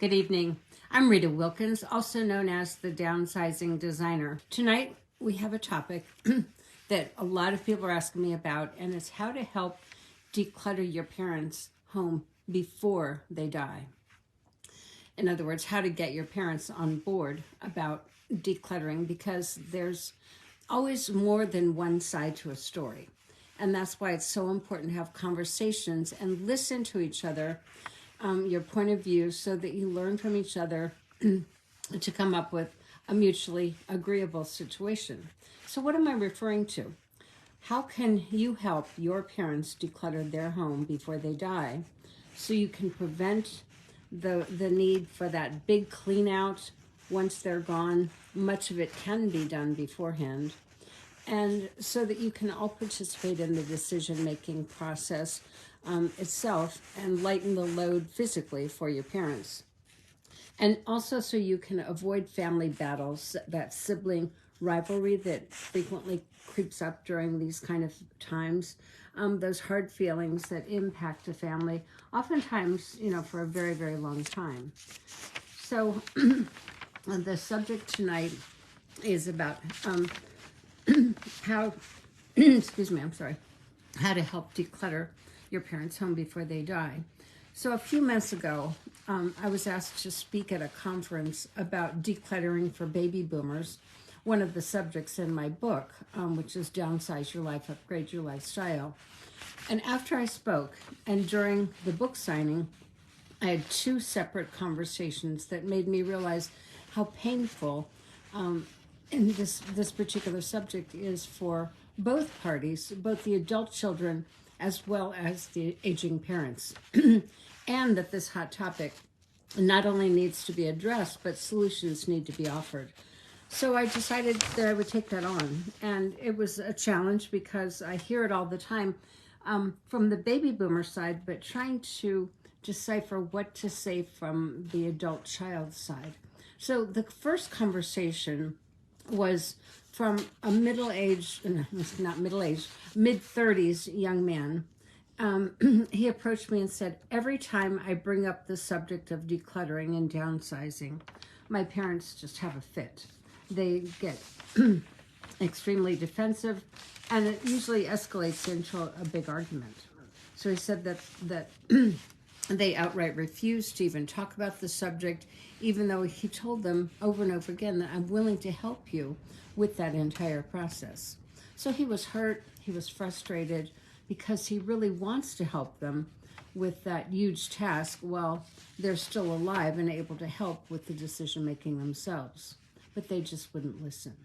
Good evening. I'm Rita Wilkins, also known as the Downsizing Designer. Tonight, we have a topic that a lot of people are asking me about, and it's how to help declutter your parents' home before they die. In other words, how to get your parents on board about decluttering, because there's always more than one side to a story. And that's why it's so important to have conversations and listen to each other, your point of view, so that you learn from each other to come up with a mutually agreeable situation. So what am I referring to? How can you help your parents declutter their home before they die so you can prevent the need for that big clean out once they're gone? Much of it can be done beforehand. And so that you can all participate in the decision-making process itself and lighten the load physically for your parents. And also so you can avoid family battles, that sibling rivalry that frequently creeps up during these kind of times, those hard feelings that impact a family, oftentimes, for a very, very long time. So the subject tonight is about how, how to help declutter your parents' home before they die. So a few months ago, I was asked to speak at a conference about decluttering for baby boomers, one of the subjects in my book, which is Downsize Your Life, Upgrade Your Lifestyle. And after I spoke, and during the book signing, I had two separate conversations that made me realize how painful in this particular subject is for both parties, both the adult children as well as the aging parents, and that this hot topic not only needs to be addressed, but solutions need to be offered. So I decided that I would take that on, and it was a challenge because I hear it all the time from the baby boomer side, but trying to decipher what to say from the adult child side. So the first conversation was from a mid-30s young man. He approached me and said, every time I bring up the subject of decluttering and downsizing, my parents just have a fit. They get extremely defensive, and it usually escalates into a big argument. So he said that they outright refused to even talk about the subject, even though he told them over and over again that I'm willing to help you with that entire process. So he was hurt, he was frustrated, because he really wants to help them with that huge task while they're still alive and able to help with the decision making themselves. But they just wouldn't listen.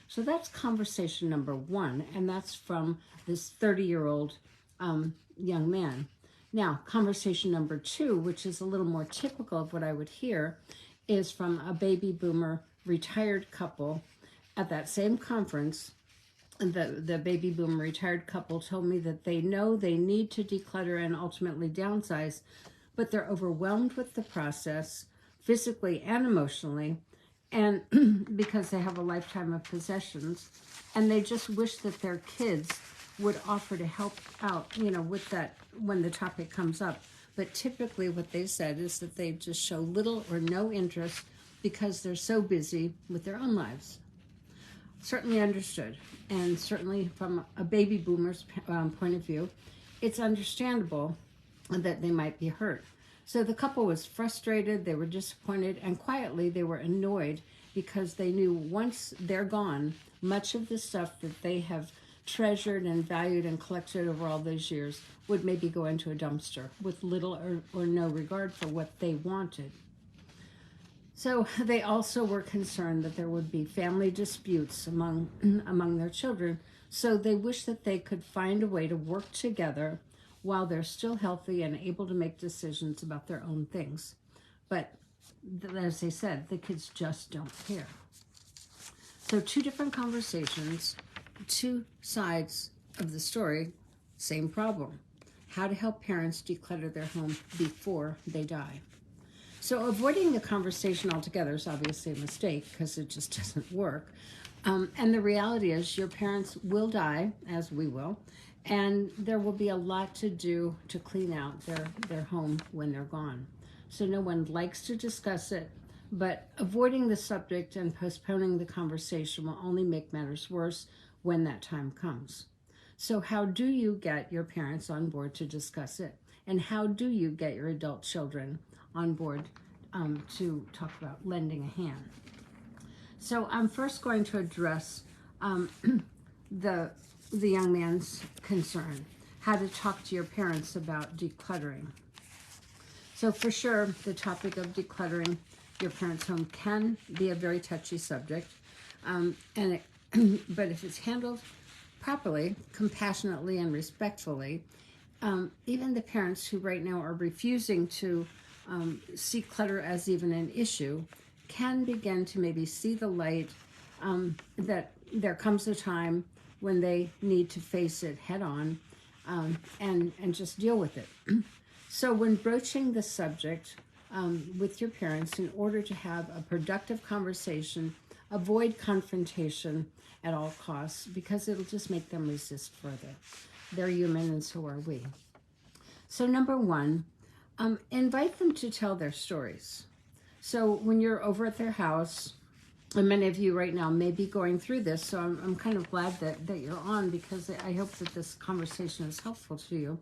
So that's conversation number one, and that's from this 30-year-old young man. Now, conversation number two, which is a little more typical of what I would hear, is from a baby boomer retired couple at that same conference. The baby boomer retired couple told me that they know they need to declutter and ultimately downsize, but they're overwhelmed with the process, physically and emotionally, and because they have a lifetime of possessions, and they just wish that their kids would offer to help out, with that when the topic comes up. But typically what they said is that they just show little or no interest because they're so busy with their own lives. Certainly understood, and certainly from a baby boomer's point of view, it's understandable that they might be hurt. So the couple was frustrated, they were disappointed, and quietly they were annoyed because they knew once they're gone, much of the stuff that they have treasured and valued and collected over all those years would maybe go into a dumpster with little or no regard for what they wanted. So they also were concerned that there would be family disputes among their children, so they wish that they could find a way to work together while they're still healthy and able to make decisions about their own things. But as they said, the kids just don't care. So two different conversations, two sides of the story, same problem. How to help parents declutter their home before they die. So avoiding the conversation altogether is obviously a mistake because it just doesn't work. And the reality is your parents will die, as we will, and there will be a lot to do to clean out their home when they're gone. so no one likes to discuss it, but avoiding the subject and postponing the conversation will only make matters worse when that time comes. So how do you get your parents on board to discuss it? And how do you get your adult children on board to talk about lending a hand? So I'm first going to address the young man's concern, how to talk to your parents about decluttering. So for sure, the topic of decluttering your parents' home can be a very touchy subject, but if it's handled properly, compassionately, and respectfully, even the parents who right now are refusing to see clutter as even an issue can begin to maybe see the light, that there comes a time when they need to face it head on, and just deal with it. So when broaching the subject with your parents, in order to have a productive conversation, avoid confrontation at all costs, because it'll just make them resist further. They're human and so are we. So number one, invite them to tell their stories. So when you're over at their house, and many of you right now may be going through this, so I'm kind of glad that you're on, because I hope that this conversation is helpful to you.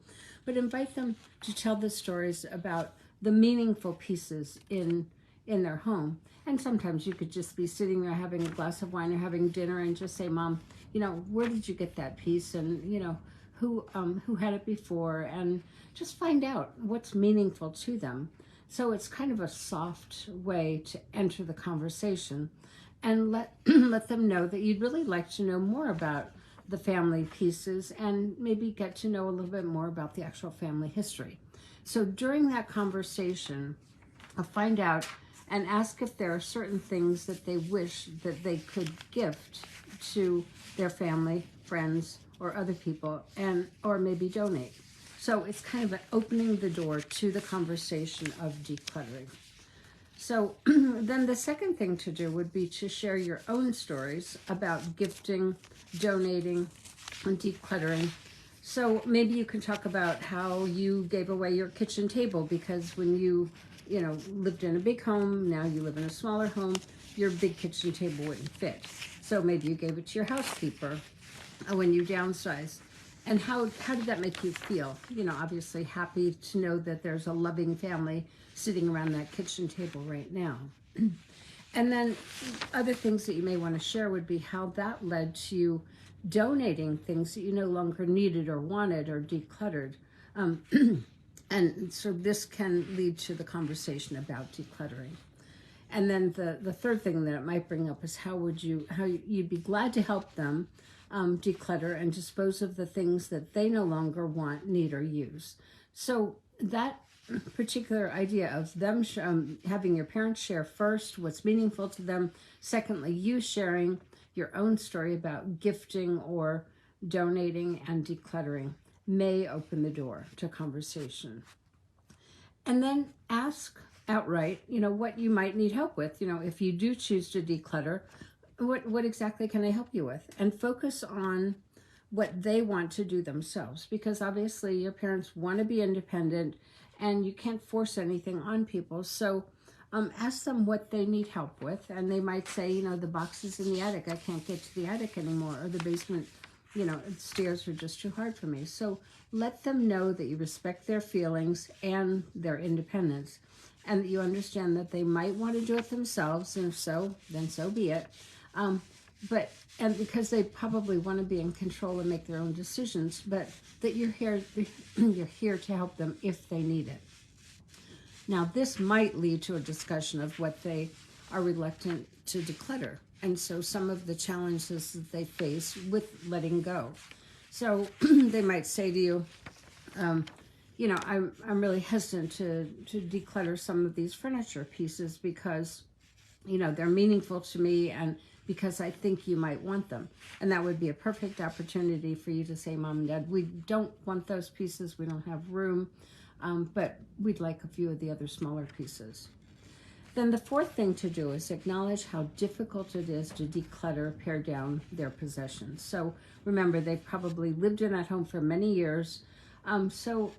But invite them to tell the stories about the meaningful pieces in their home. And sometimes you could just be sitting there having a glass of wine or having dinner and just say, Mom, where did you get that piece? And, who had it before? And just find out what's meaningful to them. So it's kind of a soft way to enter the conversation, and let them know that you'd really like to know more about the family pieces and maybe get to know a little bit more about the actual family history. So during that conversation, I'll find out and ask if there are certain things that they wish that they could gift to their family, friends, or other people, or maybe donate. So it's kind of opening the door to the conversation of decluttering. So then the second thing to do would be to share your own stories about gifting, donating, and decluttering. So maybe you can talk about how you gave away your kitchen table because when you lived in a big home, now you live in a smaller home, your big kitchen table wouldn't fit. So maybe you gave it to your housekeeper when you downsized. And how did that make you feel? Obviously happy to know that there's a loving family sitting around that kitchen table right now. And then other things that you may want to share would be how that led to you donating things that you no longer needed or wanted or decluttered. And so this can lead to the conversation about decluttering. And then the third thing that it might bring up is how you'd be glad to help them declutter and dispose of the things that they no longer want, need, or use. So that particular idea of them having your parents share first what's meaningful to them, secondly, you sharing your own story about gifting or donating and decluttering may open the door to conversation. And then ask outright, what you might need help with. If you do choose to declutter, what exactly can I help you with? And focus on what they want to do themselves, because obviously your parents want to be independent and you can't force anything on people. So ask them what they need help with, and they might say, the boxes in the attic, I can't get to the attic anymore, or the basement, stairs are just too hard for me. So let them know that you respect their feelings and their independence, and that you understand that they might want to do it themselves, and if so, then so be it. And because they probably want to be in control and make their own decisions, but that you're here to help them if they need it. Now, this might lead to a discussion of what they are reluctant to declutter, and so some of the challenges that they face with letting go. So they might say to you, I'm really hesitant to declutter some of these furniture pieces because, they're meaningful to me and because I think you might want them. And that would be a perfect opportunity for you to say, Mom and Dad, we don't want those pieces. We don't have room, but we'd like a few of the other smaller pieces. Then the fourth thing to do is acknowledge how difficult it is to declutter, pare down their possessions. So remember, they've probably lived in that home for many years. So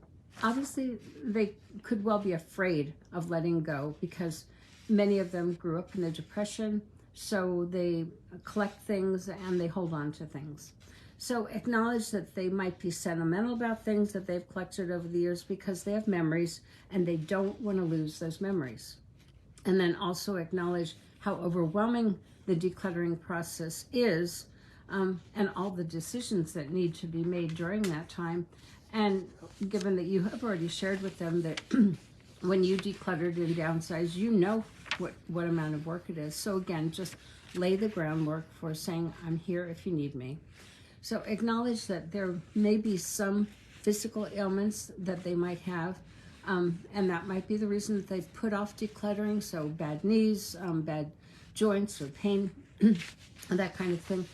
Obviously, they could well be afraid of letting go because many of them grew up in the Depression, so they collect things and they hold on to things. So acknowledge that they might be sentimental about things that they've collected over the years because they have memories and they don't want to lose those memories. And then also acknowledge how overwhelming the decluttering process is, and all the decisions that need to be made during that time. And given that you have already shared with them that when you decluttered and downsized, you know what amount of work it is. So again, just lay the groundwork for saying, I'm here if you need me. So acknowledge that there may be some physical ailments that they might have, and that might be the reason that they've put off decluttering. So bad knees, bad joints or pain, that kind of thing.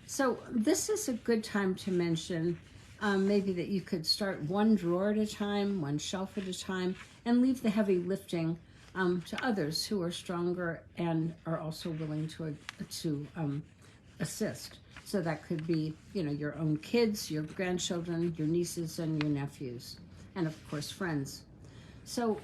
So this is a good time to mention maybe that you could start one drawer at a time, one shelf at a time, and leave the heavy lifting to others who are stronger and are also willing to assist. So that could be, your own kids, your grandchildren, your nieces and your nephews, and of course friends. So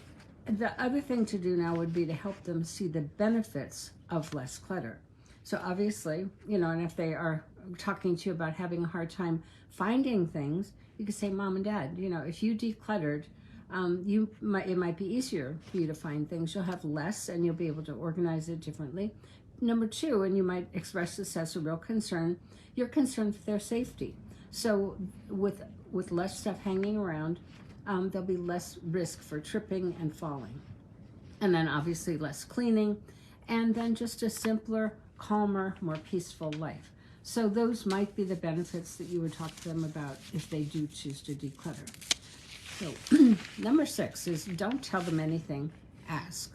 the other thing to do now would be to help them see the benefits of less clutter. So obviously, and if they are talking to you about having a hard time finding things, you could say, Mom and Dad, if you decluttered, it might be easier for you to find things. You'll have less and you'll be able to organize it differently. Number two, and you might express this as a real concern, you're concerned for their safety. So with less stuff hanging around, there'll be less risk for tripping and falling. And then obviously less cleaning, and then just a simpler, calmer, more peaceful life. So those might be the benefits that you would talk to them about if they do choose to declutter. So number 6 is don't tell them anything, ask.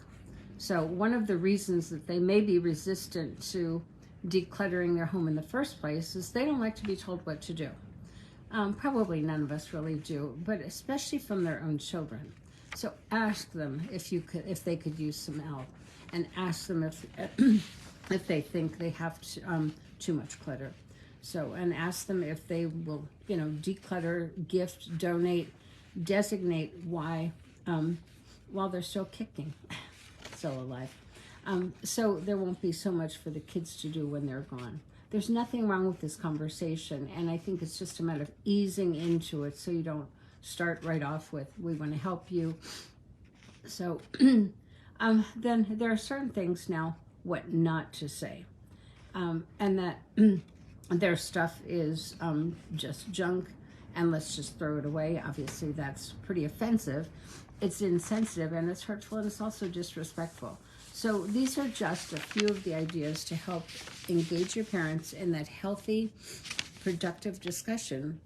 So one of the reasons that they may be resistant to decluttering their home in the first place is they don't like to be told what to do. Probably none of us really do, but especially from their own children. So ask them if they could use some help, and ask them if they think they have too much clutter. So, and ask them if they will, declutter, gift, donate, designate why, while they're still kicking, still alive. So there won't be so much for the kids to do when they're gone. There's nothing wrong with this conversation, and I think it's just a matter of easing into it so you don't start right off with, we want to help you. So then there are certain things now, what not to say. And that their stuff is just junk, and let's just throw it away. Obviously, that's pretty offensive. It's insensitive, and it's hurtful, and it's also disrespectful. So these are just a few of the ideas to help engage your parents in that healthy, productive discussion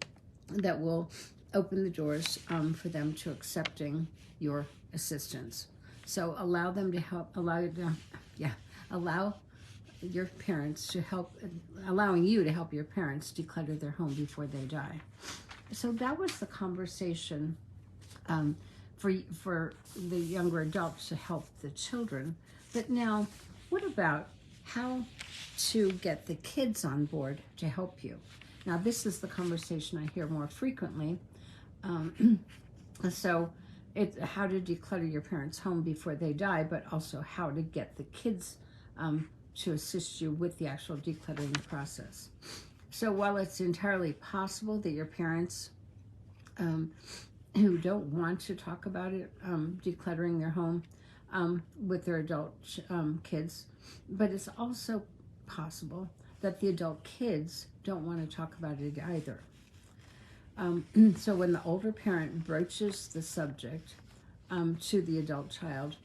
that will open the doors for them to accepting your assistance. So allow them to help, allow your parents to help, allowing you to help your parents declutter their home before they die. So that was the conversation for the younger adults to help the children. But now, what about how to get the kids on board to help you? Now, this is the conversation I hear more frequently. So it's how to declutter your parents' home before they die, but also how to get the kids to assist you with the actual decluttering process. So while it's entirely possible that your parents who don't want to talk about it, decluttering their home with their adult kids, but it's also possible that the adult kids don't want to talk about it either. So when the older parent broaches the subject to the adult child,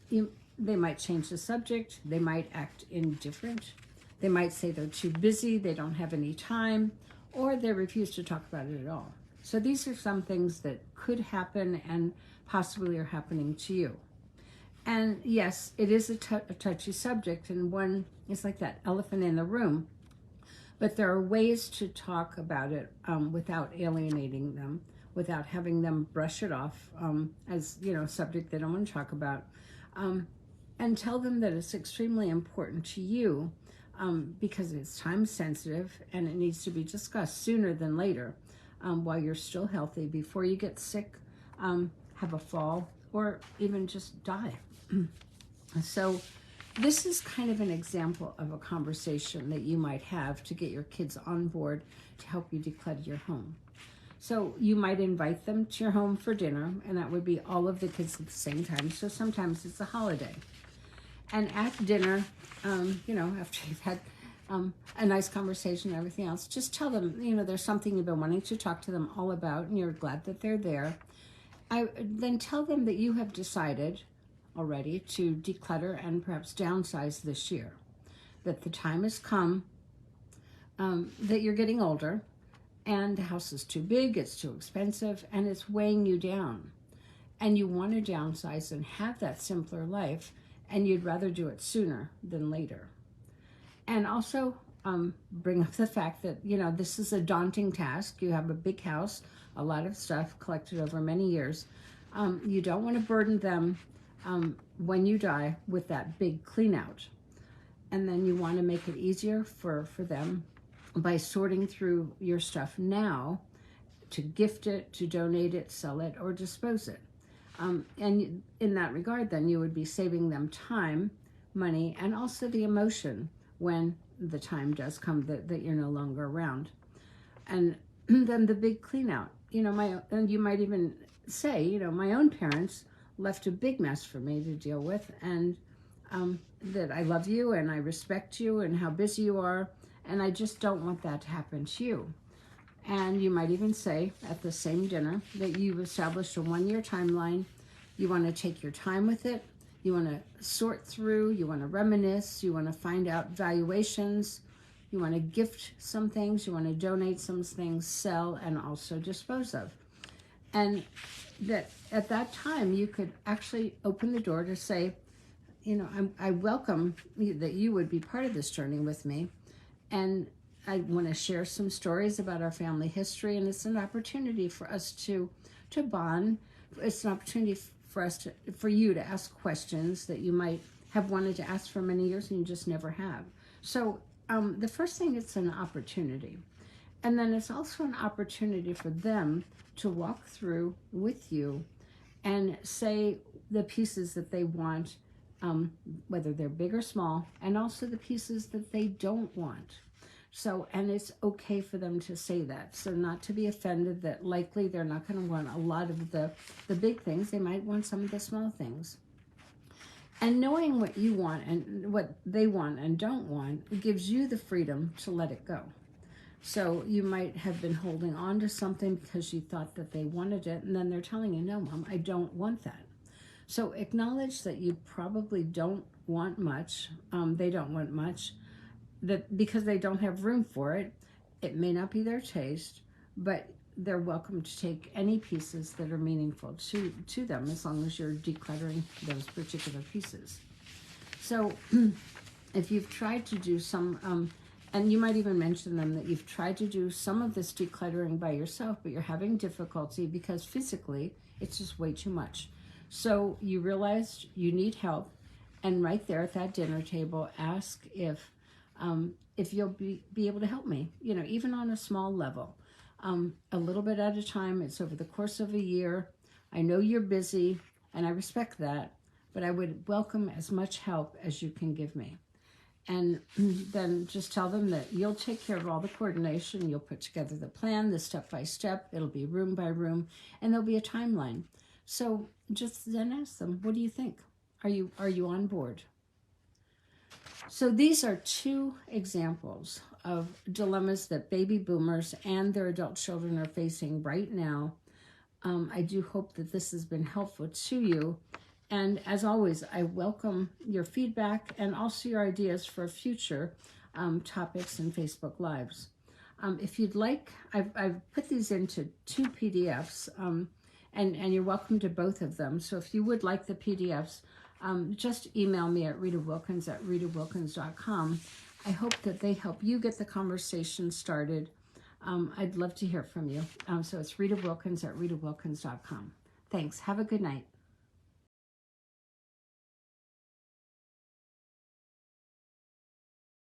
they might change the subject, they might act indifferent, they might say they're too busy, they don't have any time, or they refuse to talk about it at all. So these are some things that could happen and possibly are happening to you. And yes, it is a touchy subject, and one is like that elephant in the room. But there are ways to talk about it without alienating them, without having them brush it off as a subject they don't want to talk about, and tell them that it's extremely important to you because it's time sensitive and it needs to be discussed sooner than later while you're still healthy, before you get sick, have a fall, or even just die. So this is kind of an example of a conversation that you might have to get your kids on board to help you declutter your home. So you might invite them to your home for dinner, and that would be all of the kids at the same time. So sometimes it's a holiday. And at dinner, after you've had a nice conversation and everything else, just tell them, there's something you've been wanting to talk to them all about, and you're glad that they're there. Then tell them that you have decided already to declutter and perhaps downsize this year, that the time has come, that you're getting older, and the house is too big, it's too expensive, and it's weighing you down. And you want to downsize and have that simpler life, and you'd rather do it sooner than later. And also bring up the fact that, this is a daunting task. You have a big house, a lot of stuff collected over many years. You don't want to burden them when you die with that big clean out. And then you want to make it easier for them by sorting through your stuff now to gift it, to donate it, sell it, or dispose it. And in that regard, then you would be saving them time, money, and also the emotion when the time does come that you're no longer around. And then the big clean out. And you might even say, my own parents left a big mess for me to deal with, and that I love you and I respect you and how busy you are, and I just don't want that to happen to you. And you might even say at the same dinner that you've established a 1-year timeline. You want to take your time with it. You want to sort through. You want to reminisce. You want to find out valuations. You want to gift some things. You want to donate some things, sell, and also dispose of. And that at that time, you could actually open the door to say, I welcome that you would be part of this journey with me. And I want to share some stories about our family history, and it's an opportunity for us to bond. It's an opportunity for you to ask questions that you might have wanted to ask for many years and you just never have. So the first thing, it's an opportunity. And then it's also an opportunity for them to walk through with you and say the pieces that they want, whether they're big or small, and also the pieces that they don't want. So, and it's okay for them to say that. So not to be offended that likely they're not going to want a lot of the big things. They might want some of the small things. And knowing what you want and what they want and don't want gives you the freedom to let it go. So you might have been holding on to something because you thought that they wanted it, and then they're telling you, no, Mom, I don't want that. So acknowledge that you probably don't want much. They don't want much. That because they don't have room for it, it may not be their taste, but they're welcome to take any pieces that are meaningful to them, as long as you're decluttering those particular pieces. So if you've tried to do some, and you might even mention them that you've tried to do some of this decluttering by yourself, but you're having difficulty because physically it's just way too much. So you realized you need help, and right there at that dinner table, ask if you'll be able to help me, even on a small level, a little bit at a time. It's over the course of a year. I know you're busy, and I respect that, but I would welcome as much help as you can give me. And then just tell them that you'll take care of all the coordination. You'll put together the plan, the step-by-step. It'll be room by room, and there'll be a timeline. So just then ask them, what do you think? Are you on board? So these are two examples of dilemmas that baby boomers and their adult children are facing right now. I do hope that this has been helpful to you. And as always, I welcome your feedback and also your ideas for future topics in Facebook Lives. If you'd like, I've put these into 2 PDFs, and you're welcome to both of them. So if you would like the PDFs, just email me at ritawilkins@ritawilkins.com. I hope that they help you get the conversation started. I'd love to hear from you. So it's ritawilkins@ritawilkins.com. Thanks. Have a good night.